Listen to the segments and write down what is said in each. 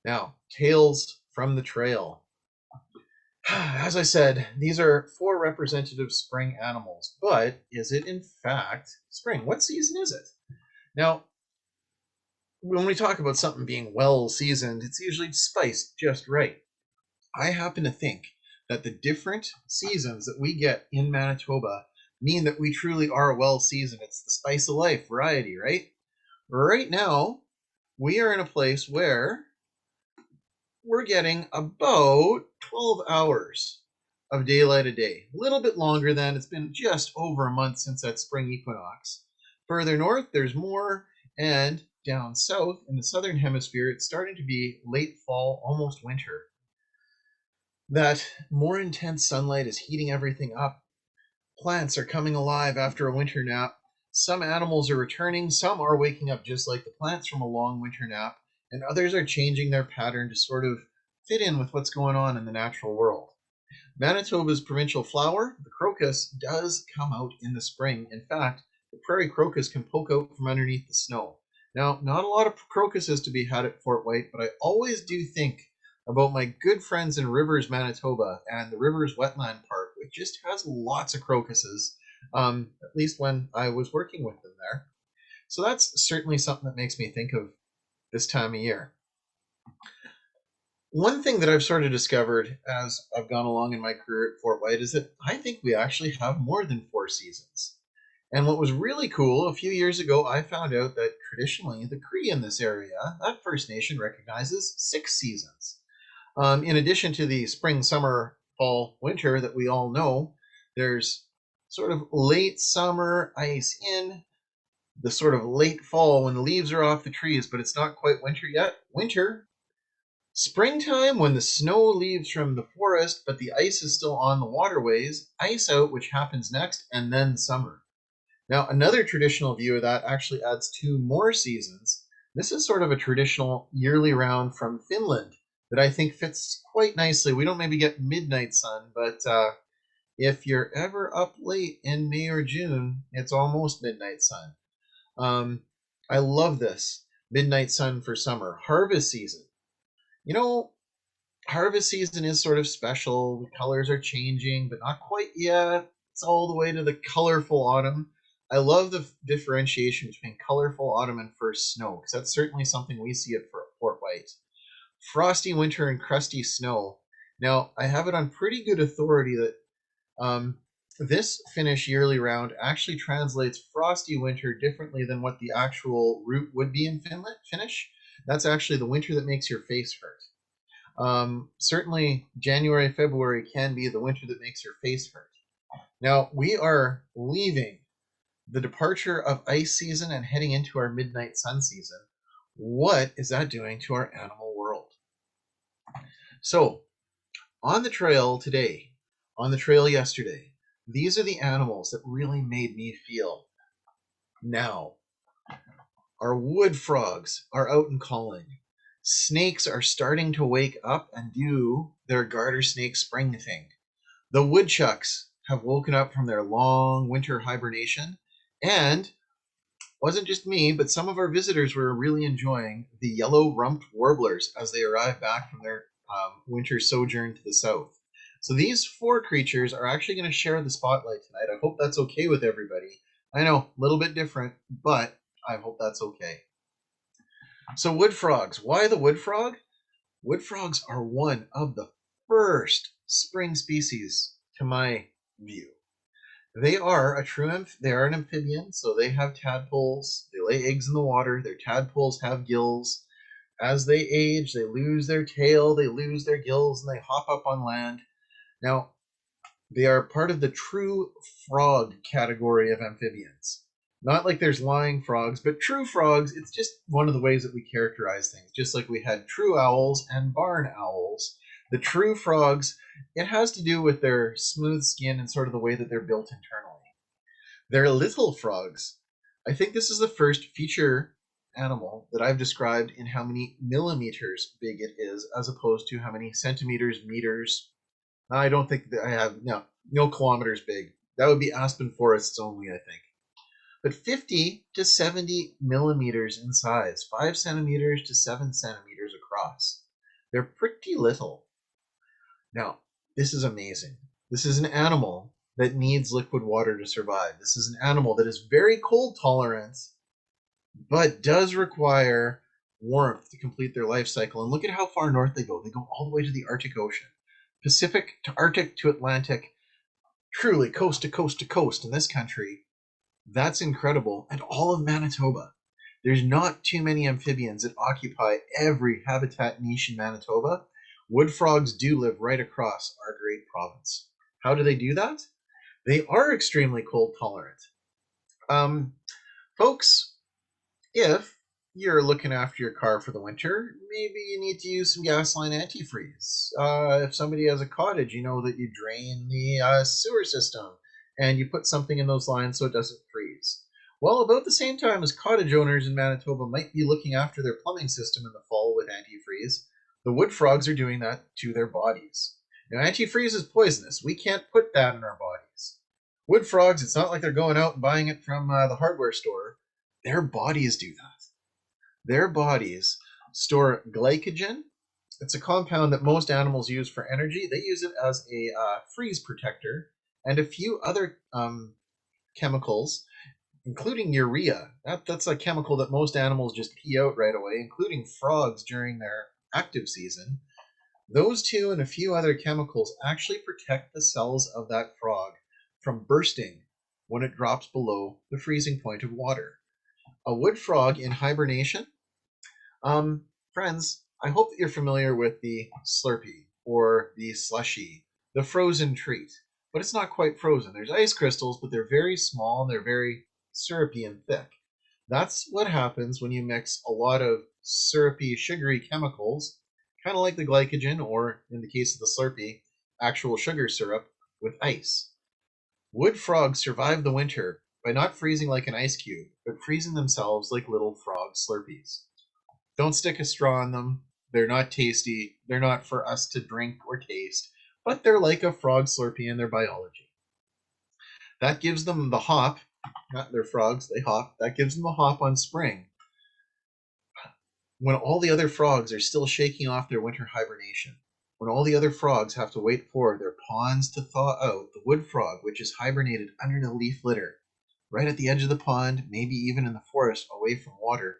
Now, tales from the trail. As I said, these are four representative spring animals, but is it in fact spring? What season is it? Now, when we talk about something being well seasoned, it's usually spiced just right. I happen to think that the different seasons that we get in Manitoba mean that we truly are well seasoned. It's the spice of life variety, right? Right now, we are in a place where we're getting about 12 hours of daylight a day. A little bit longer than it's been just over a month since that spring equinox. Further north, there's more, and down south in the southern hemisphere, it's starting to be late fall, almost winter. That more intense sunlight is heating everything up. Plants are coming alive after a winter nap. Some animals are returning, some are waking up just like the plants from a long winter nap, and others are changing their pattern to sort of fit in with what's going on in the natural world. Manitoba's provincial flower, the crocus, does come out in the spring. In fact, the prairie crocus can poke out from underneath the snow. Now, not a lot of crocuses to be had at Fort White, but I always do think about my good friends in Rivers, Manitoba, and the Rivers Wetland Park, which just has lots of crocuses, at least when I was working with them there. So that's certainly something that makes me think of this time of year. One thing that I've sort of discovered as I've gone along in my career at Fort White is that I think we actually have more than four seasons. And what was really cool, a few years ago, I found out that traditionally the Cree in this area, that First Nation, recognizes six seasons. In addition to the spring, summer, fall, winter that we all know, there's sort of late summer, ice in, the sort of late fall when the leaves are off the trees, but it's not quite winter yet. Winter, springtime when the snow leaves from the forest, but the ice is still on the waterways, ice out, which happens next, and then summer. Now, another traditional view of that actually adds two more seasons. This is sort of a traditional yearly round from Finland that I think fits quite nicely. We don't maybe get midnight sun, but if you're ever up late in May or June, it's almost midnight sun. Um, I love this midnight sun for summer. Harvest season. You know, harvest season is sort of special. The colors are changing, but not quite yet. It's all the way to the colorful autumn. I love the differentiation between colorful autumn and first snow, because that's certainly something we see at Fort White. Frosty winter and crusty snow. Now, I have it on pretty good authority that um, this Finnish yearly round actually translates frosty winter differently than what the actual root would be in Finnish. That's actually the winter that makes your face hurt. Certainly, January, February can be the winter that makes your face hurt. Now, we are leaving the departure of ice season and heading into our midnight sun season. What is that doing to our animal world? So, on the trail today, on the trail yesterday, these are the animals that really made me feel now. Our wood frogs are out and calling. Snakes are starting to wake up and do their garter snake spring thing. The woodchucks have woken up from their long winter hibernation, and it wasn't just me, but some of our visitors were really enjoying the yellow rumped warblers as they arrive back from their winter sojourn to the south. So these four creatures are actually going to share the spotlight tonight. I hope that's okay with everybody. I know, a little bit different, but I hope that's okay. So wood frogs. Why the wood frog? Wood frogs are one of the first spring species to my view. They are they are an amphibian, so they have tadpoles. They lay eggs in the water. Their tadpoles have gills. As they age, they lose their tail, they lose their gills, and they hop up on land. Now, they are part of the true frog category of amphibians. Not like there's lying frogs, but true frogs, it's just one of the ways that we characterize things. Just like we had true owls and barn owls. The true frogs, it has to do with their smooth skin and sort of the way that they're built internally. They're little frogs. I think this is the first feature animal that I've described in how many millimeters big it is, as opposed to how many centimeters, meters. I don't think that I have no kilometers big. That would be aspen forests only, I think. But 50 to 70 millimeters in size, 5 centimeters to 7 centimeters across. They're pretty little. Now, this is amazing. This is an animal that needs liquid water to survive. This is an animal that is very cold tolerant, but does require warmth to complete their life cycle. And look at how far north they go. They go all the way to the Arctic Ocean, Pacific to Arctic to Atlantic, truly coast to coast to coast in this country. That's incredible. And all of Manitoba. There's not too many amphibians that occupy every habitat niche in Manitoba. Wood frogs do live right across our great province. How do they do that? They are extremely cold tolerant. Um, Folks, if you're looking after your car for the winter, maybe you need to use some gasoline antifreeze. If somebody has a cottage, you know that you drain the sewer system and you put something in those lines so it doesn't freeze. Well, about the same time as cottage owners in Manitoba might be looking after their plumbing system in the fall with antifreeze, the wood frogs are doing that to their bodies. Now, antifreeze is poisonous. We can't put that in our bodies. Wood frogs, it's not like they're going out and buying it from the hardware store. Their bodies do that. Their bodies store glycogen. It's a compound that most animals use for energy. They use it as a freeze protector and a few other chemicals, including urea. That's a chemical that most animals just pee out right away, including frogs during their active season. Those two and a few other chemicals actually protect the cells of that frog from bursting when it drops below the freezing point of water. A wood frog in hibernation. Friends, I hope that you're familiar with the Slurpee or the slushy, the frozen treat. But it's not quite frozen. There's ice crystals, but they're very small and they're very syrupy and thick. That's what happens when you mix a lot of syrupy, sugary chemicals, kind of like the glycogen, or in the case of the Slurpee, actual sugar syrup, with ice. Wood frogs survive the winter by not freezing like an ice cube, but freezing themselves like little frog Slurpees. Don't stick a straw in them. They're not tasty. They're not for us to drink or taste, but they're like a frog Slurpee in their biology. That gives them the hop. Not they're frogs, they hop. That gives them the hop on spring when all the other frogs are still shaking off their winter hibernation. When all the other frogs have to wait for their ponds to thaw out, the wood frog, which is hibernated under the leaf litter, right at the edge of the pond, maybe even in the forest away from water,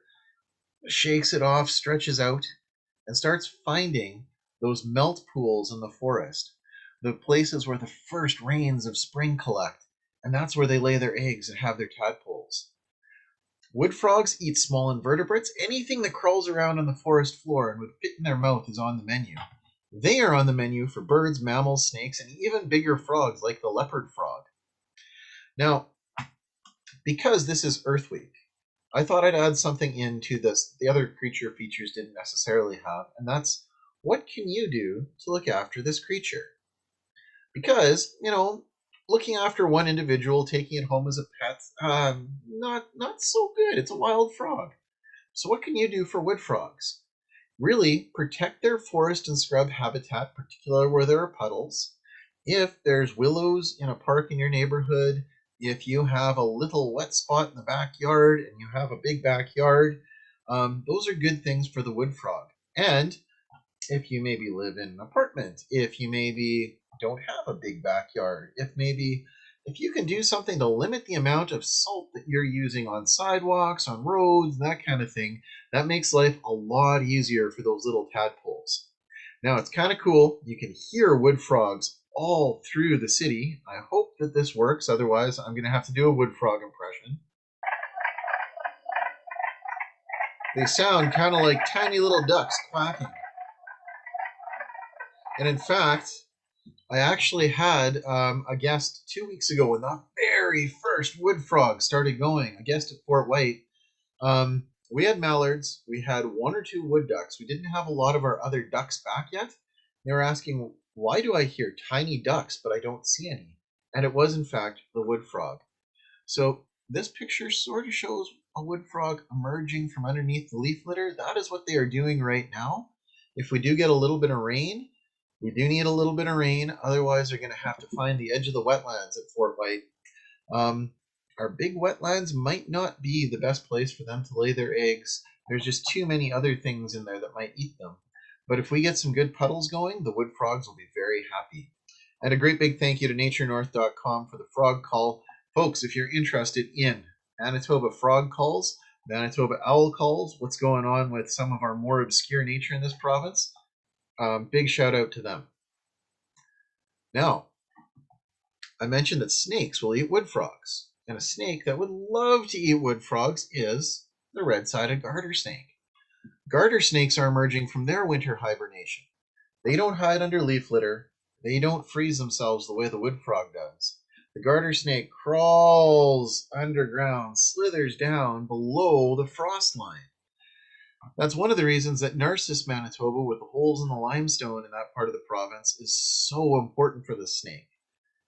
shakes it off, stretches out, and starts finding those melt pools in the forest, the places where the first rains of spring collect, and that's where they lay their eggs and have their tadpoles. Wood frogs eat small invertebrates. Anything that crawls around on the forest floor and would fit in their mouth is on the menu. They are on the menu for birds, mammals, snakes, and even bigger frogs like the leopard frog. Now, because this is Earth Week, I thought I'd add something into this the other creature features didn't necessarily have, and that's what can you do to look after this creature? Because, looking after one individual, taking it home as a pet, not so good. It's a wild frog. So what can you do for wood frogs? Really protect their forest and scrub habitat, particularly where there are puddles. If there's willows in a park in your neighborhood, if you have a little wet spot in the backyard and you have a big backyard, those are good things for the wood frog. And if you maybe live in an apartment, if you maybe don't have a big backyard, if you can do something to limit the amount of salt that you're using on sidewalks, on roads, that kind of thing, that makes life a lot easier for those little tadpoles. Now, it's kind of cool. You can hear wood frogs all through the city. I hope that this works. Otherwise, I'm going to have to do a wood frog impression. They sound kind of like tiny little ducks quacking. And in fact, I actually had a guest 2 weeks ago when the very first wood frog started going, a guest at Fort White. We had mallards, we had one or two wood ducks. We didn't have a lot of our other ducks back yet. They were asking, why do I hear tiny ducks, but I don't see any? And it was, in fact, the wood frog. So this picture sort of shows a wood frog emerging from underneath the leaf litter. That is what they are doing right now. If we do get a little bit of rain, we do need a little bit of rain. Otherwise, they're going to have to find the edge of the wetlands at Fort White. Our big wetlands might not be the best place for them to lay their eggs. There's just too many other things in there that might eat them. But if we get some good puddles going, the wood frogs will be very happy. And a great big thank you to naturenorth.com for the frog call. Folks, if you're interested in Manitoba frog calls, Manitoba owl calls, what's going on with some of our more obscure nature in this province, big shout out to them. Now, I mentioned that snakes will eat wood frogs, and a snake that would love to eat wood frogs is the red-sided garter snake. Garter snakes are emerging from their winter hibernation. They don't hide under leaf litter. They don't freeze themselves the way the wood frog does. The garter snake crawls underground, slithers down below the frost line. That's one of the reasons that Narcissus, Manitoba, with the holes in the limestone in that part of the province, is so important for the snake.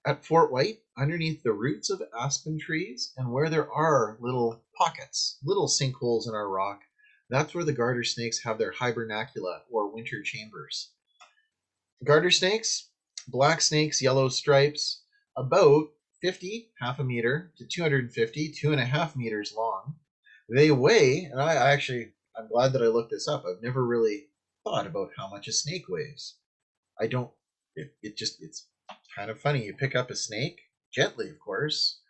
At Fort White, underneath the roots of aspen trees, and where there are little pockets, little sinkholes in our rock, that's where the garter snakes have their hibernacula, or winter chambers. Garter snakes, black snakes, yellow stripes, about 50, half a meter, to 250, 2.5 meters long. They weigh, and I'm glad that I looked this up. I've never really thought about how much a snake weighs. I don't, it's kind of funny. You pick up a snake, gently, of course,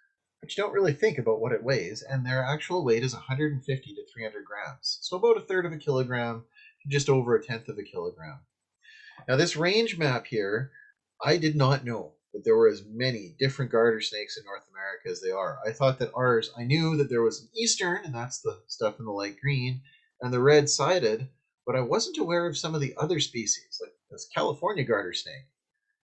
but you don't really think about what it weighs, and their actual weight is 150 to 300 grams. So about a third of a kilogram, just over a tenth of a kilogram. Now, this range map here, I did not know that there were as many different garter snakes in North America as there are. I thought that I knew that there was an eastern, and that's the stuff in the light green, and the red-sided, but I wasn't aware of some of the other species, like this California garter snake.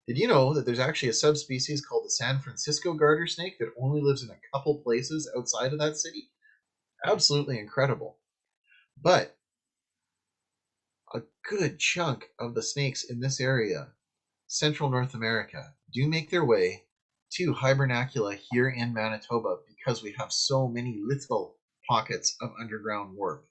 Did you know that there's actually a subspecies called the San Francisco garter snake that only lives in a couple places outside of that city? Absolutely incredible. But a good chunk of the snakes in this area, central North America, do make their way to hibernacula here in Manitoba because we have so many little pockets of underground warmth.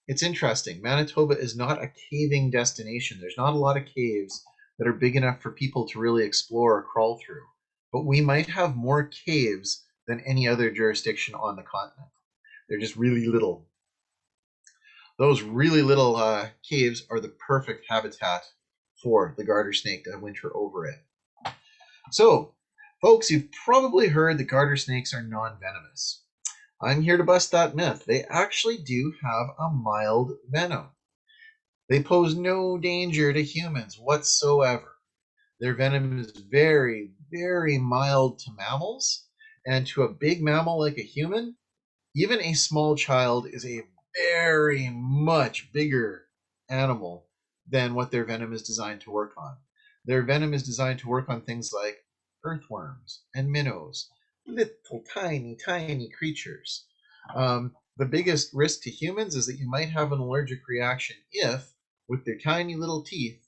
It's interesting. Manitoba is not a caving destination. There's not a lot of caves that are big enough for people to really explore or crawl through. But we might have more caves than any other jurisdiction on the continent. They're just really little. Those really little caves are the perfect habitat for the garter snake to winter over in. So, folks, you've probably heard that garter snakes are non-venomous. I'm here to bust that myth. They actually do have a mild venom. They pose no danger to humans whatsoever. Their venom is very, very mild to mammals, and to a big mammal like a human, even a small child is a very much bigger animal than what their venom is designed to work on. Their venom is designed to work on things like earthworms and minnows, little tiny, tiny creatures. The biggest risk to humans is that you might have an allergic reaction if, with their tiny little teeth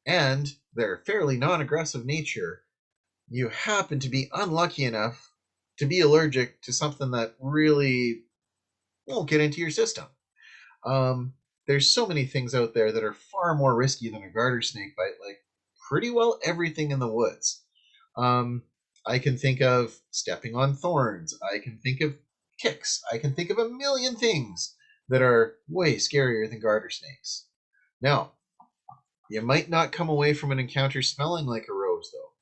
and their fairly non-aggressive nature, you happen to be unlucky enough to be allergic to something that really won't get into your system. There's so many things out there that are far more risky than a garter snake bite, like pretty well everything in the woods. I can think of stepping on thorns. I can think of ticks. I can think of a million things that are way scarier than garter snakes. Now, you might not come away from an encounter smelling like a rose, though.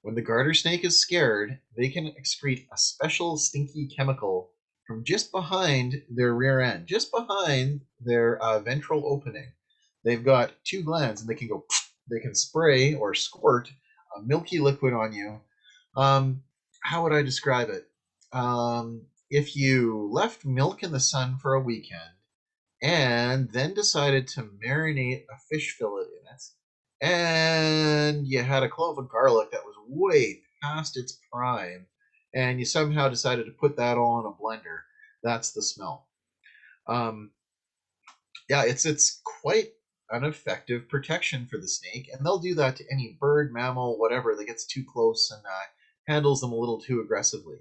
When the garter snake is scared, they can excrete a special stinky chemical from just behind their rear end, just behind their ventral opening. They've got two glands, and they can spray or squirt a milky liquid on you. How would I describe it? If you left milk in the sun for a weekend and then decided to marinate a fish fillet in it, and you had a clove of garlic that was way past its prime, and you somehow decided to put that all in a blender, that's the smell. Yeah, it's quite an effective protection for the snake, and they'll do that to any bird, mammal, whatever that gets too close and handles them a little too aggressively.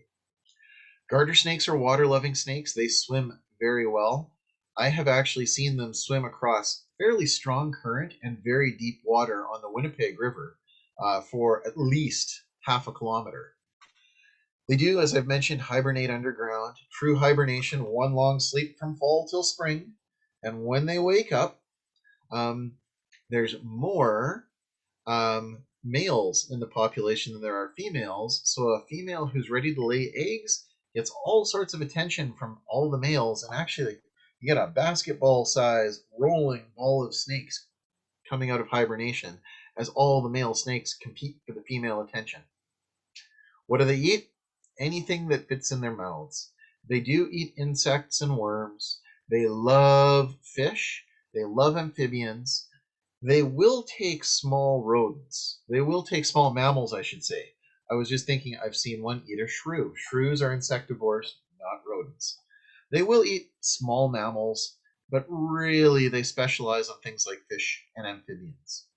Garter snakes are water-loving snakes. They swim very well. I have actually seen them swim across fairly strong current and very deep water on the Winnipeg River for at least half a kilometer. They do, as I've mentioned, hibernate underground. True hibernation, one long sleep from fall till spring. And when they wake up, Um, there's more males in the population than there are females. So a female who's ready to lay eggs gets all sorts of attention from all the males, and actually, you get a basketball-sized rolling ball of snakes coming out of hibernation as all the male snakes compete for the female attention. What do they eat? Anything that fits in their mouths. They do eat insects and worms. They love fish. They love amphibians. They will take small rodents. They will take small mammals, I should say. I was just thinking I've seen one eat a shrew. Shrews are insectivores, not rodents. They will eat small mammals, but really they specialize on things like fish and amphibians.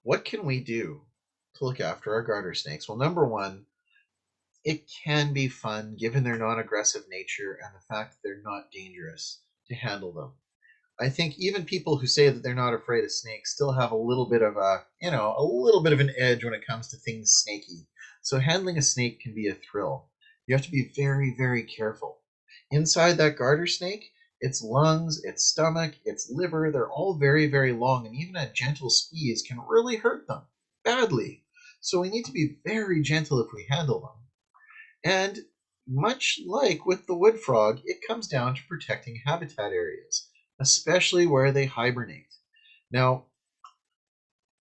What can we do to look after our garter snakes? Well, number one, it can be fun given their non-aggressive nature and the fact that they're not dangerous to handle them. I think even people who say that they're not afraid of snakes still have a little bit of a little bit of an edge when it comes to things snaky. So handling a snake can be a thrill. You have to be very, very careful. Inside that garter snake, its lungs, its stomach, its liver, they're all very, very long, and even a gentle squeeze can really hurt them badly. So we need to be very gentle if we handle them. And much like with the wood frog, it comes down to protecting habitat areas, especially where they hibernate. Now,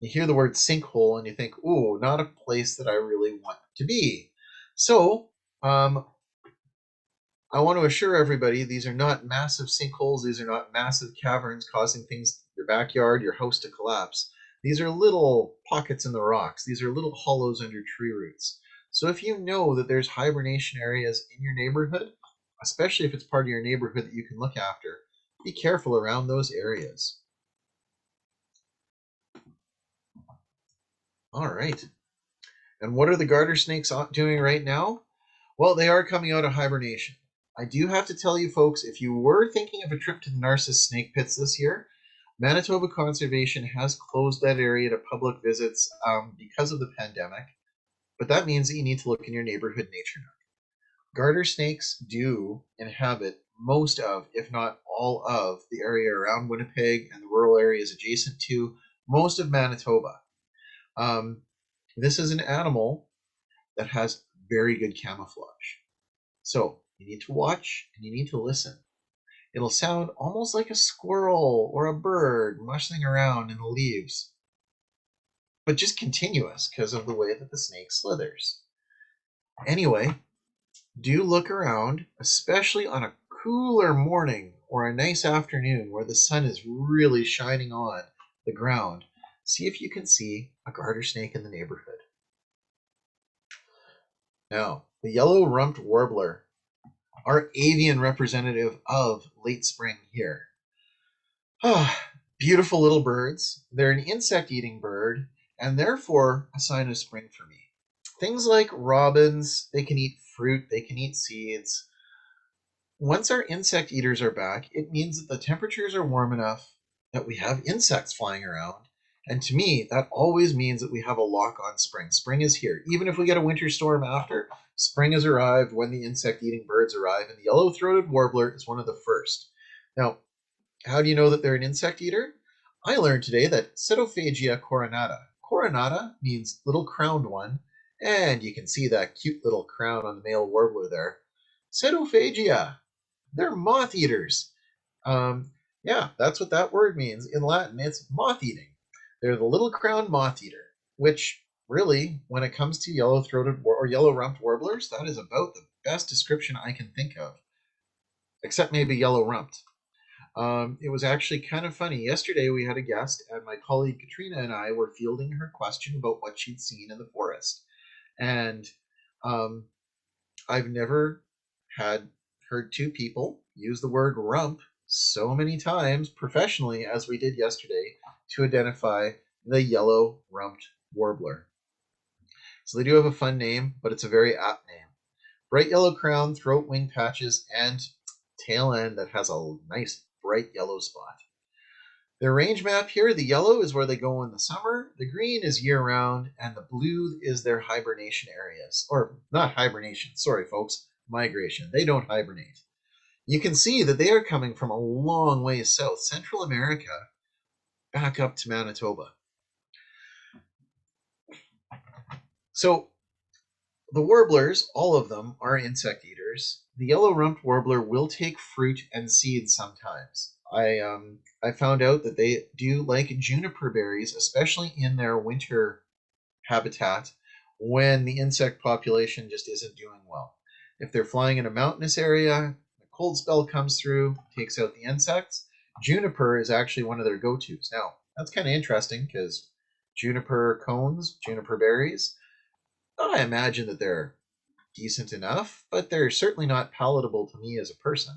you hear the word sinkhole and you think, ooh, not a place that I really want to be. So, I want to assure everybody these are not massive sinkholes, these are not massive caverns causing things, your backyard, your house to collapse. These are little pockets in the rocks, these are little hollows under tree roots. So if you know that there's hibernation areas in your neighborhood, especially if it's part of your neighborhood that you can look after, be careful around those areas. All right. And what are the garter snakes doing right now? Well, they are coming out of hibernation. I do have to tell you folks, if you were thinking of a trip to the Narcissus snake pits this year, Manitoba Conservation has closed that area to public visits because of the pandemic. But that means that you need to look in your neighborhood nature nook. Garter snakes do inhabit most of, if not all of, the area around Winnipeg and the rural areas adjacent to most of Manitoba. Um, this is an animal that has very good camouflage. So you need to watch and you need to listen. It'll sound almost like a squirrel or a bird rustling around in the leaves, but just continuous because of the way that the snake slithers. Anyway, do look around, especially on a cooler morning or a nice afternoon where the sun is really shining on the ground. See if you can see a garter snake in the neighborhood. Now, the yellow-rumped warbler, our avian representative of late spring here. Beautiful little birds. They're an insect-eating bird, and therefore a sign of spring for me. Things like robins, they can eat fruit, they can eat seeds. Once our insect eaters are back, it means that the temperatures are warm enough that we have insects flying around. And to me, that always means that we have a lock on spring. Spring is here. Even if we get a winter storm after, spring has arrived when the insect-eating birds arrive, and the yellow-throated warbler is one of the first. Now, how do you know that they're an insect eater? I learned today that Cetophagia coronata. Coronata means little crowned one, and you can see that cute little crown on the male warbler there. Cetophagia, they're moth eaters. Yeah, that's what that word means. In Latin, it's moth eating. They're the little crowned moth eater, which really, when it comes to yellow-throated or yellow-rumped warblers, that is about the best description I can think of, except maybe yellow-rumped. It was actually kind of funny. Yesterday we had a guest, and my colleague Katrina and I were fielding her question about what she'd seen in the forest. And um, I've never had heard two people use the word rump so many times professionally as we did yesterday to identify the yellow rumped warbler. So they do have a fun name, but it's a very apt name. Bright yellow crown, throat, wing patches, and tail end that has a nice bright yellow spot. Their range map here, the yellow is where they go in the summer, the green is year-round, and the blue is their hibernation areas. Or not hibernation, sorry folks, migration. They don't hibernate. You can see that they are coming from a long way south. Central America back up to Manitoba. So the warblers, all of them, are insect eaters. The yellow-rumped warbler will take fruit and seeds sometimes. I found out that they do like juniper berries, especially in their winter habitat when the insect population just isn't doing well. If they're flying in a mountainous area, a cold spell comes through, takes out the insects. Juniper is actually one of their go-tos. Now, that's kind of interesting because juniper cones, juniper berries, I imagine that they're decent enough, but they're certainly not palatable to me as a person.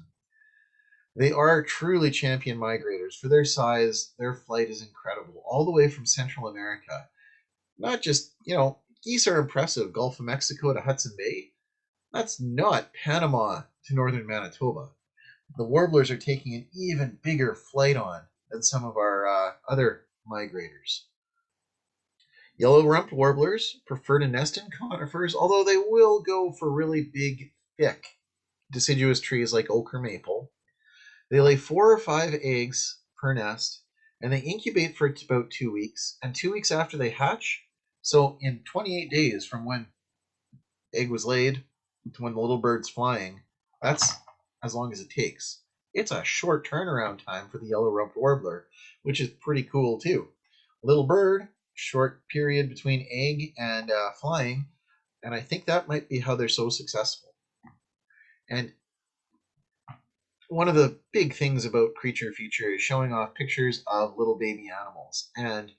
They are truly champion migrators. For their size, their flight is incredible, all the way from Central America. Not just, geese are impressive. Gulf of Mexico to Hudson Bay. That's not Panama to northern Manitoba. The warblers are taking an even bigger flight on than some of our other migrators. Yellow-rumped warblers prefer to nest in conifers, although they will go for really big, thick, deciduous trees like oak or maple. They lay 4 or 5 eggs per nest, and they incubate for about 2 weeks. And 2 weeks after they hatch, so in 28 days from when egg was laid to when the little bird's flying, that's as long as it takes. It's a short turnaround time for the yellow-rumped warbler, which is pretty cool too. Little bird, short period between egg and flying, and I think that might be how they're so successful. And one of the big things about Creature Feature is showing off pictures of little baby animals. And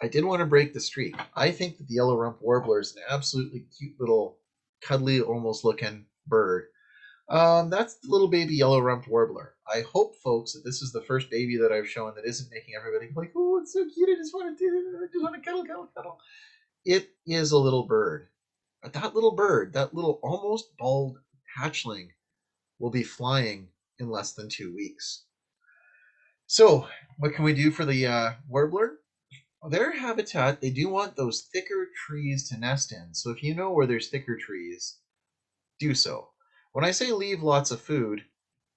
I did want to break the streak. I think that the yellow-rumped warbler is an absolutely cute little, cuddly, almost looking bird. That's the little baby yellow-rumped warbler. I hope, folks, that this is the first baby that I've shown that isn't making everybody like, oh, it's so cute, I just want to cuddle, cuddle, cuddle. It is a little bird. But that little bird, that little almost bald hatchling, will be flying in less than 2 weeks. So, what can we do for the warbler? Their habitat, they do want those thicker trees to nest in. So if you know where there's thicker trees, do so. When I say leave lots of food,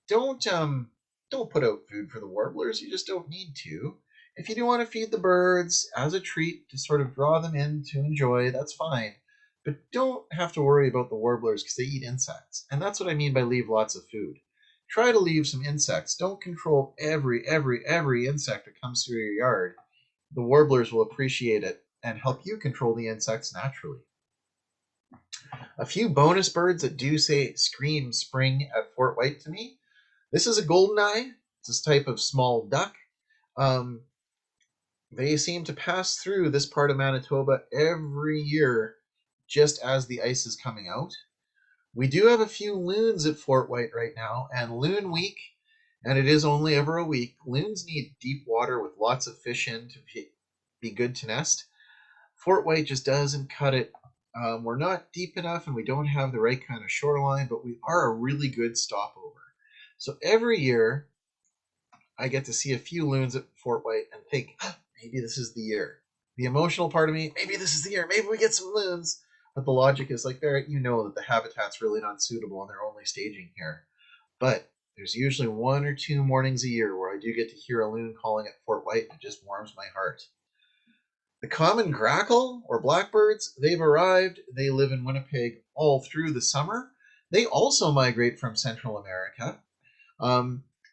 don't put out food for the warblers. You just don't need to. If you do want to feed the birds as a treat to sort of draw them in to enjoy, that's fine. But don't have to worry about the warblers because they eat insects. And that's what I mean by leave lots of food. Try to leave some insects. Don't control every insect that comes through your yard. The warblers will appreciate it and help you control the insects naturally. A few bonus birds that do say scream spring at Fort White to me. This is a goldeneye. It's a type of small duck. Um, they seem to pass through this part of Manitoba every year just as the ice is coming out. We do have a few loons at Fort White right now, and Loon Week, and it is only ever a week. Loons need deep water with lots of fish in to be good to nest. Fort White just doesn't cut it. We're not deep enough and we don't have the right kind of shoreline, but we are a really good stopover. So every year, I get to see a few loons at Fort White and think, maybe this is the year. The emotional part of me, maybe this is the year. Maybe we get some loons. But the logic is like, Barret, you know that the habitat's really not suitable and they're only staging here. But there's usually 1 or 2 mornings a year where I do get to hear a loon calling at Fort White, and it just warms my heart. The common grackle, or blackbirds, they've arrived. They live in Winnipeg all through the summer. They also migrate from Central America.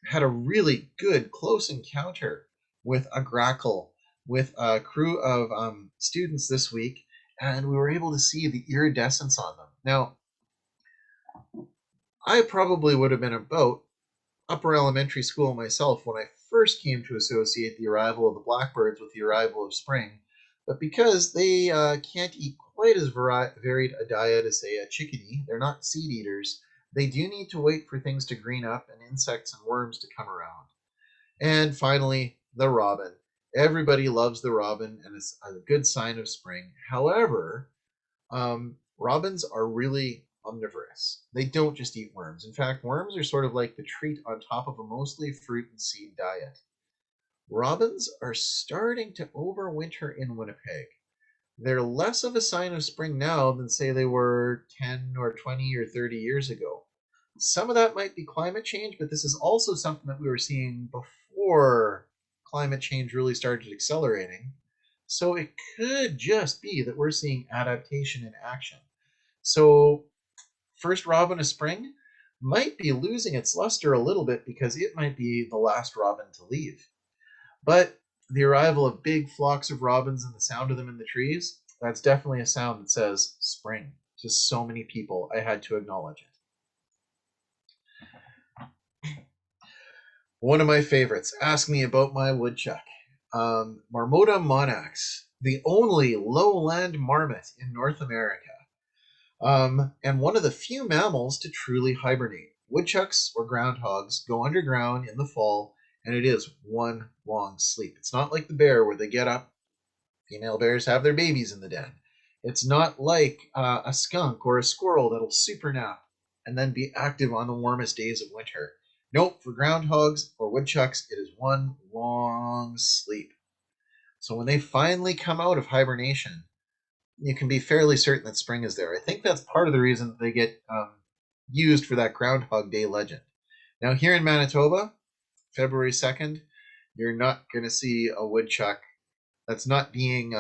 Had a really good close encounter with a grackle with a crew of students this week, and we were able to see the iridescence on them. Now, I probably would have been about upper elementary school myself when I first came to associate the arrival of the blackbirds with the arrival of spring. But because they can't eat quite as varied a diet as, say, a chickadee, they're not seed eaters, they do need to wait for things to green up and insects and worms to come around. And finally, the robin. Everybody loves the robin, and it's a good sign of spring. However, robins are really omnivorous. They don't just eat worms. In fact, worms are sort of like the treat on top of a mostly fruit and seed diet. Robins are starting to overwinter in Winnipeg. They're less of a sign of spring now than, say, they were 10 or 20 or 30 years ago. Some of that might be climate change, but this is also something that we were seeing before climate change really started accelerating. So it could just be that we're seeing adaptation in action. So first robin of spring might be losing its luster a little bit because it might be the last robin to leave. But the arrival of big flocks of robins and the sound of them in the trees, that's definitely a sound that says spring. Just so many people, I had to acknowledge it. One of my favorites, ask me about my woodchuck. Marmota monax, the only lowland marmot in North America. And one of the few mammals to truly hibernate. Woodchucks or groundhogs go underground in the fall, and it is one long sleep. It's not like the bear where they get up. Female bears have their babies in the den. It's not like a skunk or a squirrel that'll super nap and then be active on the warmest days of winter. Nope, for groundhogs or woodchucks, it is one long sleep. So when they finally come out of hibernation, you can be fairly certain that spring is there. I think that's part of the reason that they get used for that Groundhog Day legend. Now, here in Manitoba, February 2nd, you're not going to see a woodchuck that's not being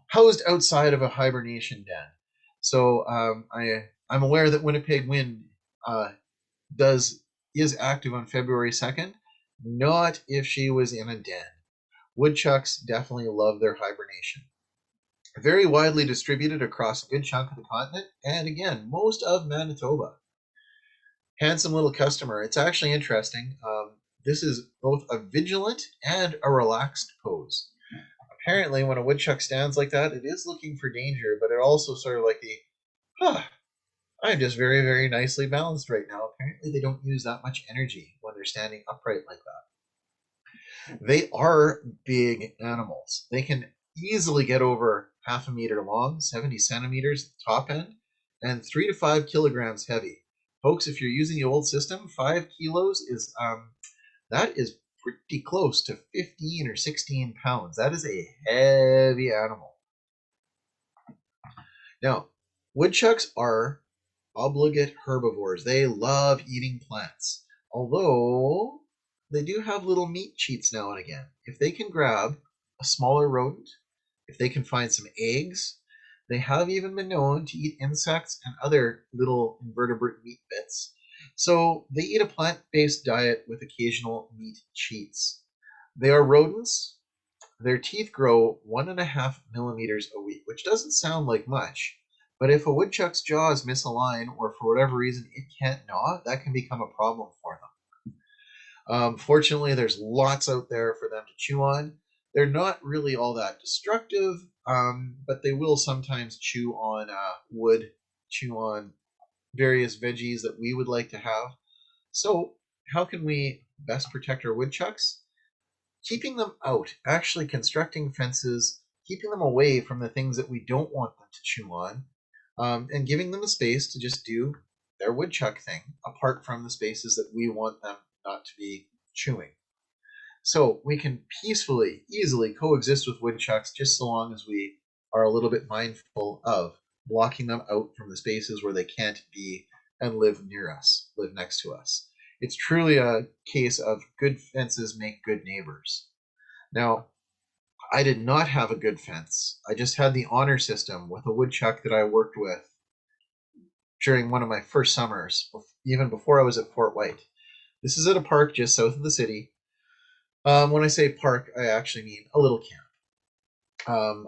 housed outside of a hibernation den. So I'm aware that Winnipeg Wind is active on February 2nd, not if she was in a den. Woodchucks definitely love their hibernation. Very widely distributed across a good chunk of the continent, and again, most of Manitoba. Handsome little customer. It's actually interesting. This is both a vigilant and a relaxed pose. Apparently, when a woodchuck stands like that, it is looking for danger, but it also sort of like the, huh, I'm just very, very nicely balanced right now. Apparently, they don't use that much energy when they're standing upright like that. They are big animals. They can easily get over half a meter long, 70 centimeters at the top end, and 3 to 5 kilograms heavy. Folks, if you're using the old system, 5 kilos is that is pretty close to 15 or 16 pounds. That is a heavy animal. Now, woodchucks are obligate herbivores. They love eating plants, although they do have little meat cheats now and again. If they can grab a smaller rodent, if they can find some eggs, they have even been known to eat insects and other little invertebrate meat bits. So they eat a plant-based diet with occasional meat cheats. They are rodents. Their teeth grow 1.5 millimeters a week, which doesn't sound like much, but if a woodchuck's jaws misalign or for whatever reason it can't gnaw, that can become a problem for them. Fortunately, there's lots out there for them to chew on. They're not really all that destructive, but they will sometimes chew on wood, chew on various veggies that we would like to have. So, how can we best protect our woodchucks? Keeping them out, actually constructing fences, keeping them away from the things that we don't want them to chew on, and giving them the space to just do their woodchuck thing, apart from the spaces that we want them not to be chewing. So we can peacefully, easily coexist with woodchucks just so long as we are a little bit mindful of blocking them out from the spaces where they can't be and live near us, live next to us. It's truly a case of good fences make good neighbors. Now, I did not have a good fence. I just had the honor system with a woodchuck that I worked with during one of my first summers, even before I was at Fort White. This is at a park just south of the city. When I say park, I actually mean a little camp.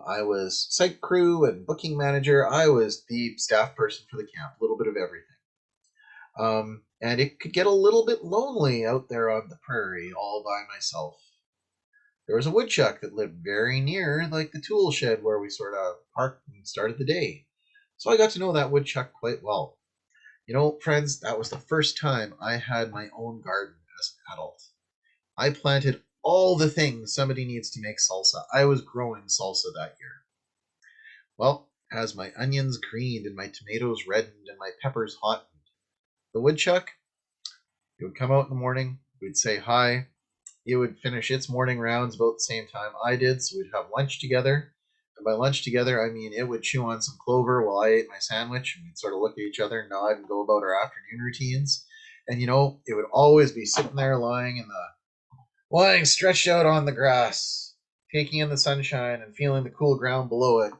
I was site crew and booking manager. I was the staff person for the camp, a little bit of everything. And it could get a little bit lonely out there on the prairie all by myself. There was a woodchuck that lived very near, like the tool shed where we sort of parked and started the day. So I got to know that woodchuck quite well. You know, friends, that was the first time I had my own garden as an adult. I planted all the things somebody needs to make salsa. I was growing salsa that year. Well, as my onions greened and my tomatoes reddened and my peppers hottened, the woodchuck, it would come out in the morning, we'd say hi, it would finish its morning rounds about the same time I did, so we'd have lunch together. And by lunch together, I mean it would chew on some clover while I ate my sandwich, and we'd sort of look at each other, nod, and go about our afternoon routines. And you know, it would always be sitting there lying in Lying stretched out on the grass, taking in the sunshine and feeling the cool ground below it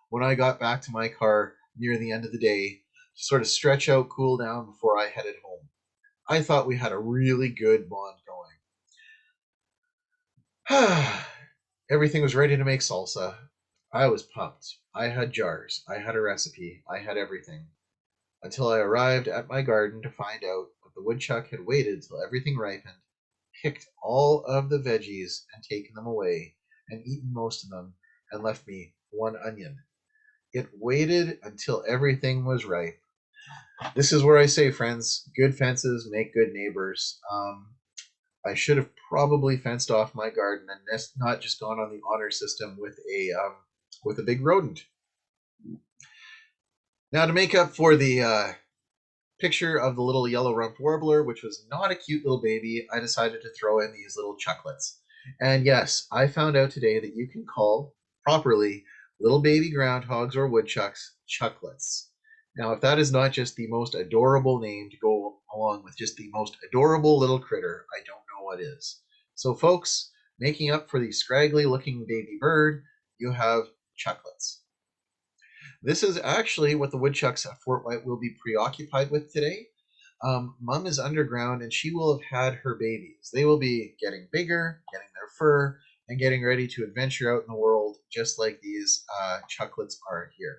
when I got back to my car near the end of the day to sort of stretch out, cool down before I headed home. I thought we had a really good bond going. Everything was ready to make salsa. I was pumped. I had jars. I had a recipe. I had everything. Until I arrived at my garden to find out that the woodchuck had waited till everything ripened, picked all of the veggies and taken them away, and eaten most of them, and left me one onion. It waited until everything was ripe. This is where I say, friends, good fences make good neighbors. I should have probably fenced off my garden and not just gone on the honor system with a big rodent. Now, to make up for the picture of the little yellow rumped warbler, which was not a cute little baby, I decided to throw in these little chucklets. And yes, I found out today that you can call properly little baby groundhogs or woodchucks chucklets. Now, if that is not just the most adorable name to go along with just the most adorable little critter, I don't know what is. So, folks, making up for the scraggly looking baby bird, you have chucklets. This is actually what the woodchucks at Fort White will be preoccupied with today. Mom is underground and she will have had her babies. They will be getting bigger, getting their fur, and getting ready to adventure out in the world just like these chucklets are here.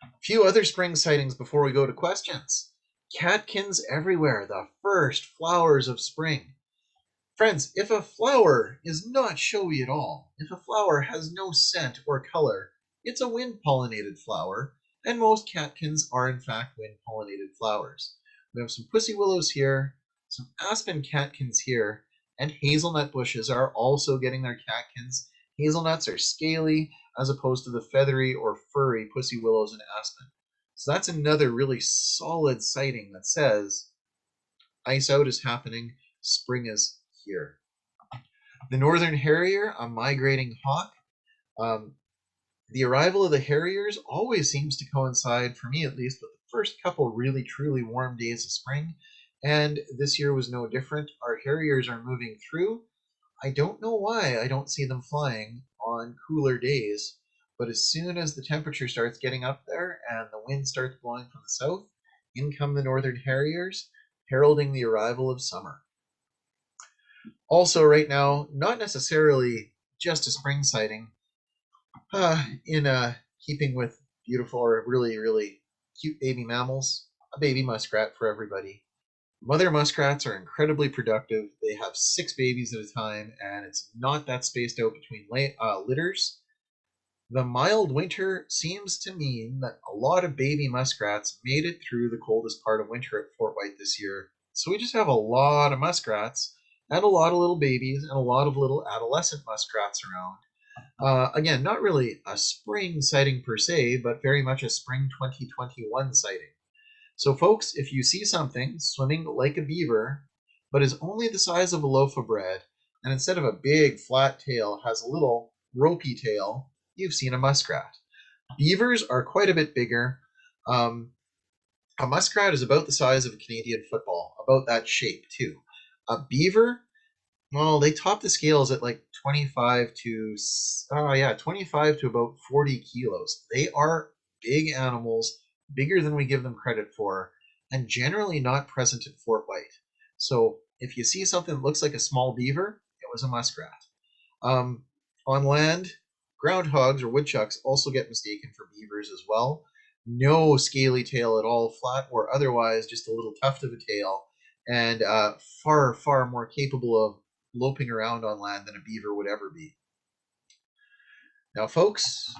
A few other spring sightings before we go to questions. Catkins everywhere, the first flowers of spring. Friends, if a flower is not showy at all, if a flower has no scent or color, it's a wind-pollinated flower, and most catkins are in fact wind-pollinated flowers. We have some pussy willows here, some aspen catkins here, and hazelnut bushes are also getting their catkins. Hazelnuts are scaly as opposed to the feathery or furry pussy willows and aspen. So that's another really solid sighting that says ice out is happening, spring is here. The northern harrier, a migrating hawk. Um, the arrival of the harriers always seems to coincide, for me at least, with the first couple really truly warm days of spring, and this year was no different. Our harriers are moving through. I don't know why I don't see them flying on cooler days, but as soon as the temperature starts getting up there and the wind starts blowing from the south, in come the northern harriers, heralding the arrival of summer. Also, right now, not necessarily just a spring sighting, in keeping with beautiful or really, really cute baby mammals, a baby muskrat for everybody. Mother muskrats are incredibly productive. They have 6 babies at a time, and it's not that spaced out between litters. The mild winter seems to mean that a lot of baby muskrats made it through the coldest part of winter at Fort White this year. So we just have a lot of muskrats and a lot of little babies and a lot of little adolescent muskrats around. Again, not really a spring sighting per se, but very much a spring 2021 sighting. So, folks, if you see something swimming like a beaver, but is only the size of a loaf of bread, and instead of a big flat tail has a little ropey tail, you've seen a muskrat. Beavers are quite a bit bigger. Um, a muskrat is about the size of a Canadian football, about that shape, too. A beaver, well, they top the scales at like 25 to 25 to about 40 kilos. They are big animals, bigger than we give them credit for, and generally not present at Fort White. So if you see something that looks like a small beaver, it was a muskrat. On land, groundhogs or woodchucks also get mistaken for beavers as well. No scaly tail at all, flat or otherwise, just a little tuft of a tail, and far, far more capable of loping around on land than a beaver would ever be. Now, folks,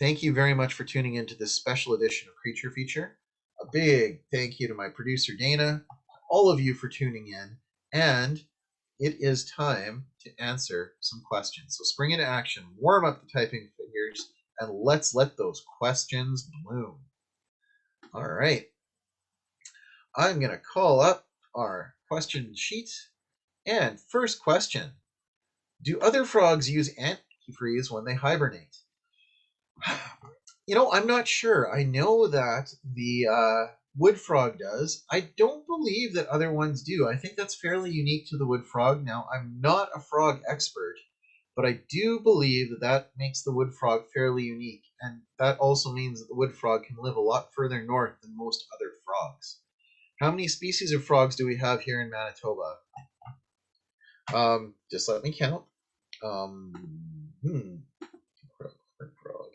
thank you very much for tuning into this special edition of Creature Feature. A big thank you to my producer, Dana, all of you for tuning in, and it is time to answer some questions. So spring into action, warm up the typing fingers, and let's let those questions bloom. All right. I'm going to call up our question sheet. And first question, do other frogs use antifreeze when they hibernate? I'm not sure. I know that the Wood frog does. I don't believe that other ones do. I think that's fairly unique to the wood frog. Now, I'm not a frog expert, but I do believe that that makes the wood frog fairly unique. And that also means that the wood frog can live a lot further north than most other frogs. How many species of frogs do we have here in Manitoba? Just let me count. Um, hmm. Frog.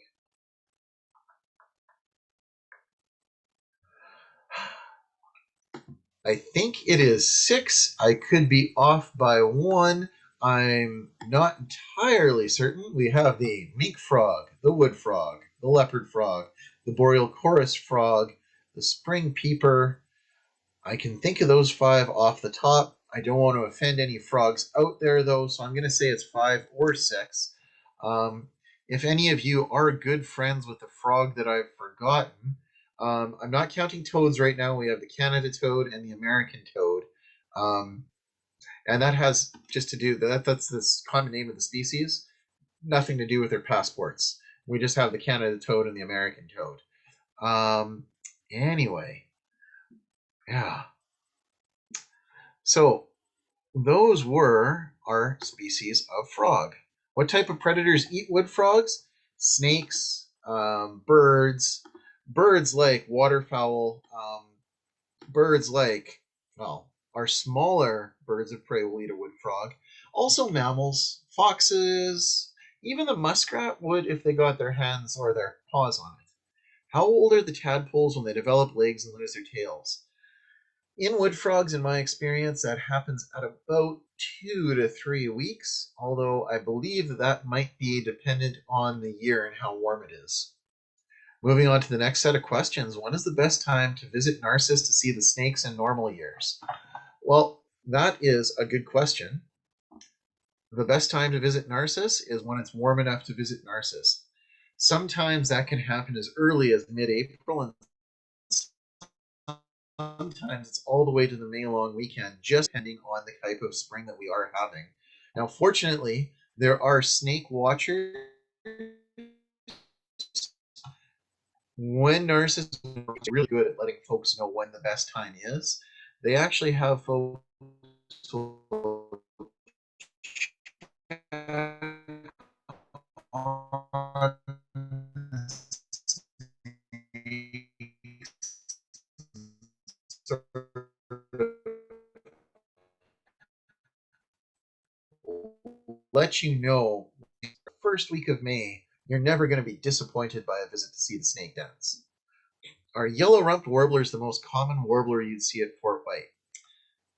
I think it is 6. I could be off by 1. I'm not entirely certain. We have the mink frog, the wood frog, the leopard frog, the boreal chorus frog, the spring peeper. I can think of those 5 off the top. I don't want to offend any frogs out there, though, so I'm going to say it's 5 or 6. Um, if any of you are good friends with the frog that I've forgotten, I'm not counting toads right now. We have the Canada toad and the American toad. Um, and that has just to do that's this common name of the species, nothing to do with their passports. We just have the Canada toad and the American toad. Um, anyway, yeah. So those were our species of frog. What type of predators eat wood frogs? Snakes, birds, birds like waterfowl, birds like, well, our smaller birds of prey will eat a wood frog. Also mammals, foxes, even the muskrat would if they got their hands or their paws on it. How old are the tadpoles when they develop legs and lose their tails? In wood frogs, in my experience, that happens at about 2 to 3 weeks, although I believe that that might be dependent on the year and how warm it is. Moving on to the next set of questions. When is the best time to visit Narcissus to see the snakes in normal years? Well, that is a good question. The best time to visit Narcissus is when it's warm enough to visit Narcissus. Sometimes that can happen as early as mid-April, and sometimes it's all the way to the May long weekend, just depending on the type of spring that we are having. Now, fortunately, there are snake watchers. When Narcissus is really good at letting folks know when the best time is, they actually have folks on let you know first week of May, you're never going to be disappointed by a visit to see the snake dance. Are yellow-rumped warblers the most common warbler you'd see at Fort White?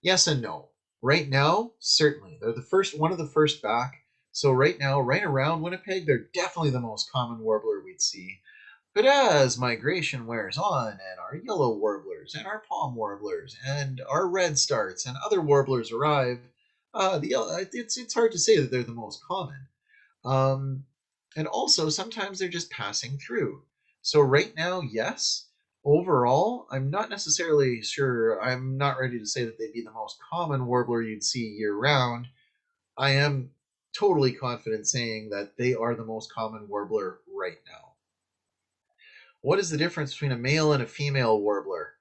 Yes and no. Right now, certainly. They're the first one of the first back. So right now, right around Winnipeg, they're definitely the most common warbler we'd see. But as migration wears on, and our yellow warblers, and our palm warblers, and our red starts, and other warblers arrive, it's hard to say that they're the most common. Um, and also, sometimes they're just passing through. So right now, yes. Overall, I'm not necessarily sure. I'm not ready to say that they'd be the most common warbler you'd see year round. I am totally confident saying that they are the most common warbler right now. What is the difference between a male and a female warbler?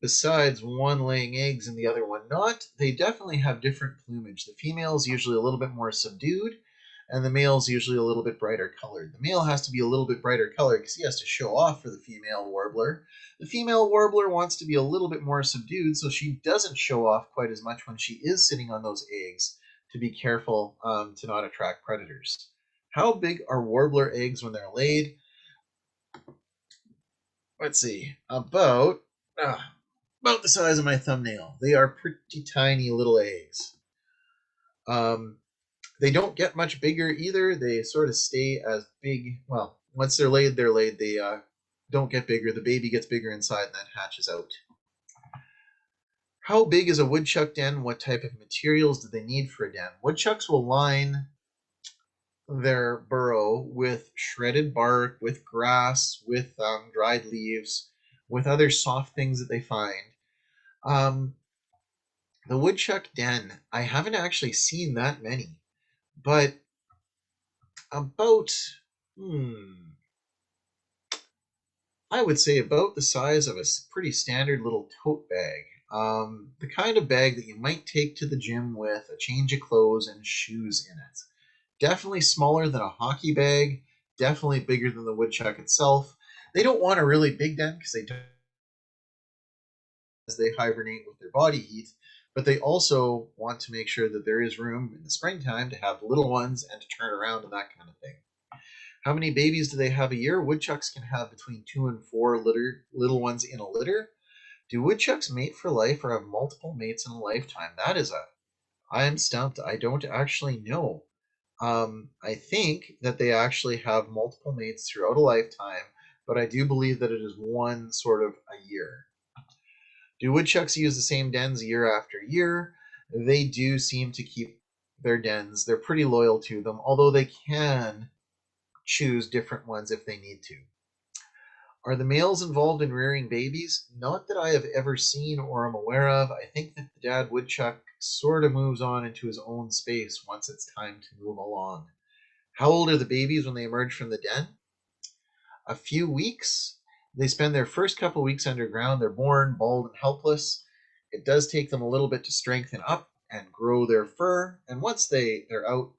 Besides one laying eggs and the other one not, they definitely have different plumage. The female is usually a little bit more subdued, and the male is usually a little bit brighter colored. The male has to be a little bit brighter colored because he has to show off for the female warbler. The female warbler wants to be a little bit more subdued, so she doesn't show off quite as much when she is sitting on those eggs to be careful to not attract predators. How big are warbler eggs when they're laid? Let's see, about the size of my thumbnail. They are pretty tiny little eggs. Um, they don't get much bigger either. They sort of stay as big. Well, once they're laid, they're laid. They don't get bigger. The baby gets bigger inside and then hatches out. How big is a woodchuck den? What type of materials do they need for a den? Woodchucks will line their burrow with shredded bark, with grass, with dried leaves, with other soft things that they find. Um, the woodchuck den, I haven't actually seen that many, but about, hmm, I would say about the size of a pretty standard little tote bag. The kind of bag that you might take to the gym with a change of clothes and shoes in it. Definitely smaller than a hockey bag, definitely bigger than the woodchuck itself. They don't want a really big den because they don't, as they hibernate with their body heat, but they also want to make sure that there is room in the springtime to have little ones and to turn around and that kind of thing. How many babies do they have a year? Woodchucks can have between 2 and 4 little ones in a litter. Do woodchucks mate for life or have multiple mates in a lifetime? That is a. I am stumped. I don't actually know. I think that they actually have multiple mates throughout a lifetime, but I do believe that it is one sort of a year. Do woodchucks use the same dens year after year? They do seem to keep their dens. They're pretty loyal to them, although they can choose different ones if they need to. Are the males involved in rearing babies? Not that I have ever seen or am aware of. I think that the dad woodchuck sort of moves on into his own space once it's time to move along. How old are the babies when they emerge from the den? A few weeks. They spend their first couple weeks underground. They're born bald and helpless. It does take them a little bit to strengthen up and grow their fur. And once they're out,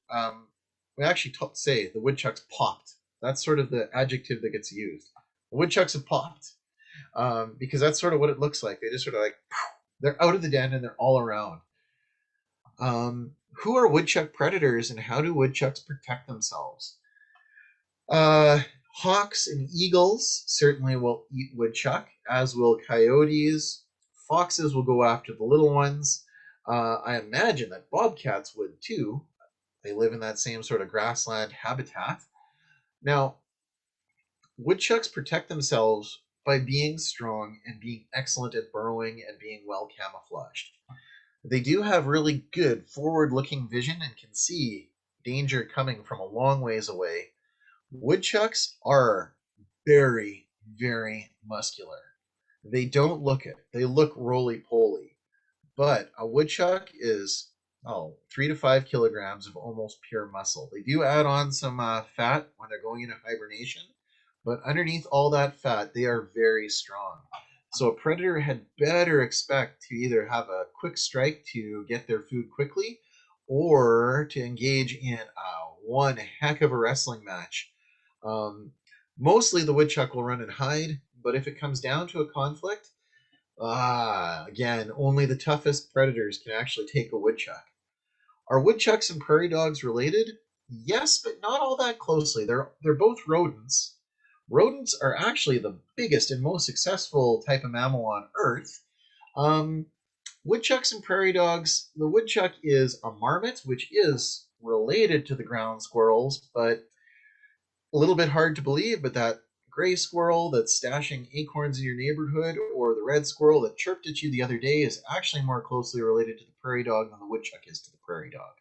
we actually say the woodchucks popped. That's sort of the adjective that gets used. The woodchucks have popped because that's sort of what it looks like. They just sort of like they're out of the den and they're all around. Who are woodchuck predators and how do woodchucks protect themselves? Uh, Hawks and eagles certainly will eat woodchuck, as will coyotes. Foxes will go after the little ones. I imagine that bobcats would too. They live in that same sort of grassland habitat. Now, woodchucks protect themselves by being strong and being excellent at burrowing and being well camouflaged. They do have really good forward looking vision and can see danger coming from a long ways away. Woodchucks are very, very muscular. They don't look it. They look roly poly. But a woodchuck is 3 to 5 kilograms of almost pure muscle. They do add on some fat when they're going into hibernation, but underneath all that fat, they are very strong. So a predator had better expect to either have a quick strike to get their food quickly or to engage in one heck of a wrestling match. Um, Mostly the woodchuck will run and hide, but if it comes down to a conflict, again, only the toughest predators can actually take a woodchuck. Are woodchucks and prairie dogs related? Yes, but not all that closely. They're both rodents. Rodents are actually the biggest and most successful type of mammal on Earth. Um, Woodchucks and prairie dogs. The woodchuck is a marmot, which is related to the ground squirrels, but a little bit hard to believe, but that gray squirrel that's stashing acorns in your neighborhood or the red squirrel that chirped at you the other day is actually more closely related to the prairie dog than the woodchuck is to the prairie dog.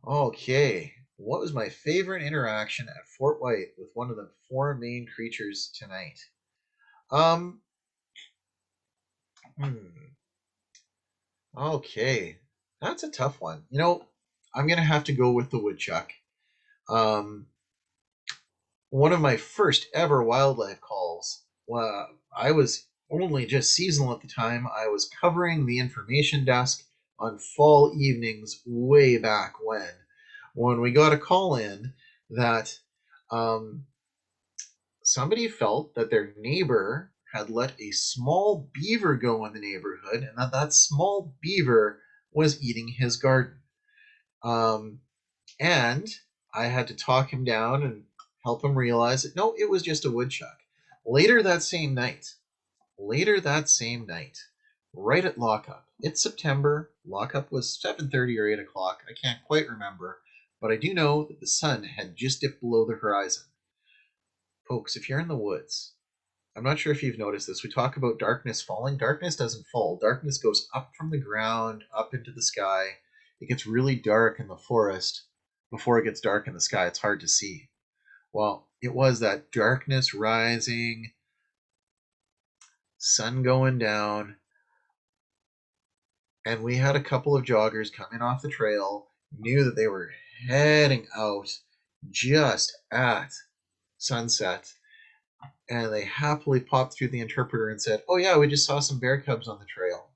Okay, what was my favorite interaction at Fort White with one of the four main creatures tonight? Um, okay, that's a tough one. I'm gonna have to go with the woodchuck. Um, One of my first ever wildlife calls. I was only just seasonal at the time. I was covering the information desk on fall evenings way back when we got a call in that um, somebody felt that their neighbor had let a small beaver go in the neighborhood and that small beaver was eating his garden. Um, and I had to talk him down and help him realize that no, it was just a woodchuck. Later that same night, later that same night, right at lockup. It's September. Lockup was 7:30 or 8 o'clock. I can't quite remember, but I do know that the sun had just dipped below the horizon. Folks, if you're in the woods, I'm not sure if you've noticed this. We talk about darkness falling. Darkness doesn't fall. Darkness goes up from the ground, up into the sky. It gets really dark in the forest before it gets dark in the sky. It's hard to see. Well, it was that darkness rising, sun going down, and we had a couple of joggers coming off the trail, knew that they were heading out just at sunset. And they happily popped through the interpreter and said, "Oh yeah, we just saw some bear cubs on the trail."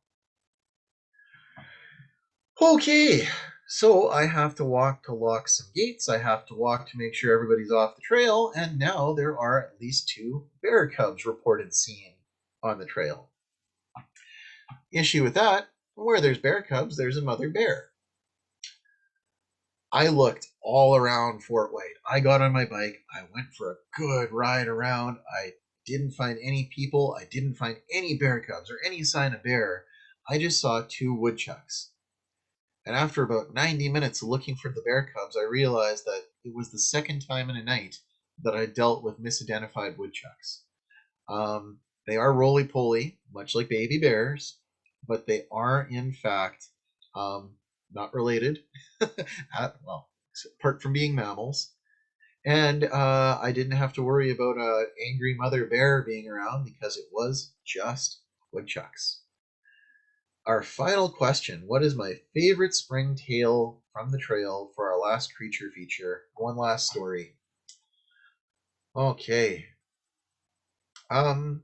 Okay, so I have to walk to lock some gates. I have to walk to make sure everybody's off the trail. And now there are at least 2 bear cubs reported seen on the trail. Issue with that, where there's bear cubs, there's a mother bear. I looked all around Fort White. I got on my bike. I went for a good ride around. I didn't find any people. I didn't find any bear cubs or any sign of bear. I just saw 2 woodchucks. And after about 90 minutes looking for the bear cubs, I realized that it was the second time in a night that I dealt with misidentified woodchucks. They are roly poly, much like baby bears, but they are in fact not related, well, apart from being mammals. And I didn't have to worry about an angry mother bear being around because it was just woodchucks. Our final question: what is my favorite spring tale from the trail for our last creature feature? One last story. Okay. Um,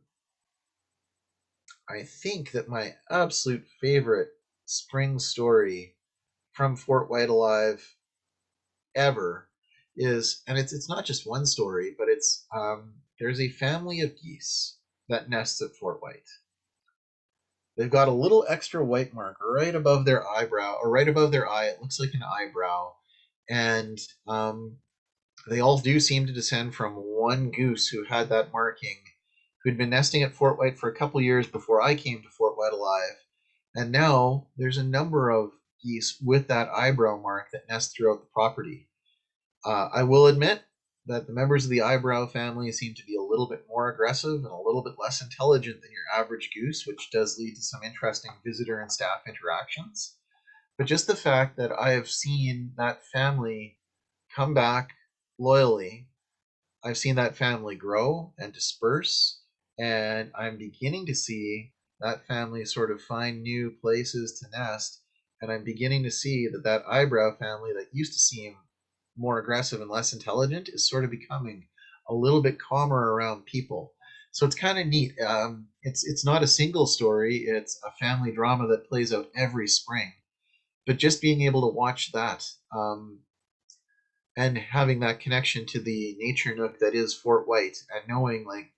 I think that my absolute favorite spring story from Fort White Alive ever is, and it's not just one story, but it's there's a family of geese that nests at Fort White. They've got a little extra white mark right above their eyebrow, or right above their eye. It looks like an eyebrow, and they all do seem to descend from one goose who had that marking, who'd been nesting at Fort White for a couple years before I came to Fort White Alive. And now there's a number of geese with that eyebrow mark that nest throughout the property. I will admit that the members of the eyebrow family seem to be a little bit more aggressive and a little bit less intelligent than your average goose, which does lead to some interesting visitor and staff interactions. But just the fact that I have seen that family come back loyally, I've seen that family grow and disperse, and I'm beginning to see that family sort of find new places to nest. And I'm beginning to see that that eyebrow family that used to seem more aggressive and less intelligent is sort of becoming a little bit calmer around people. So it's kind of neat. It's not a single story; it's a family drama that plays out every spring. But just being able to watch that and having that connection to the nature nook that is Fort White, and knowing like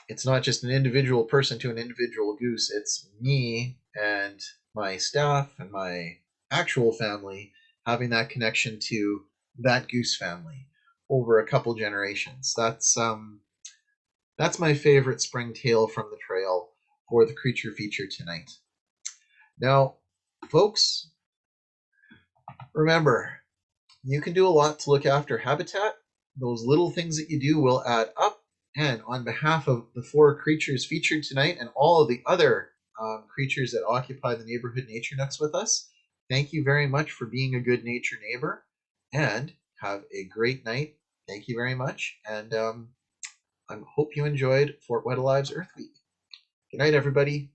it's not just an individual person to an individual goose, it's me and my staff and my actual family having that connection to that goose family over a couple generations. That's my favorite spring tale from the trail for the creature feature tonight. Now, folks, remember, you can do a lot to look after habitat. Those little things that you do will add up. And on behalf of the 4 creatures featured tonight and all of the other creatures that occupy the neighborhood nature nooks with us, thank you very much for being a good nature neighbor, and have a great night. Thank you very much. And I hope you enjoyed Fort White Alive's Earth Week. Good night, everybody.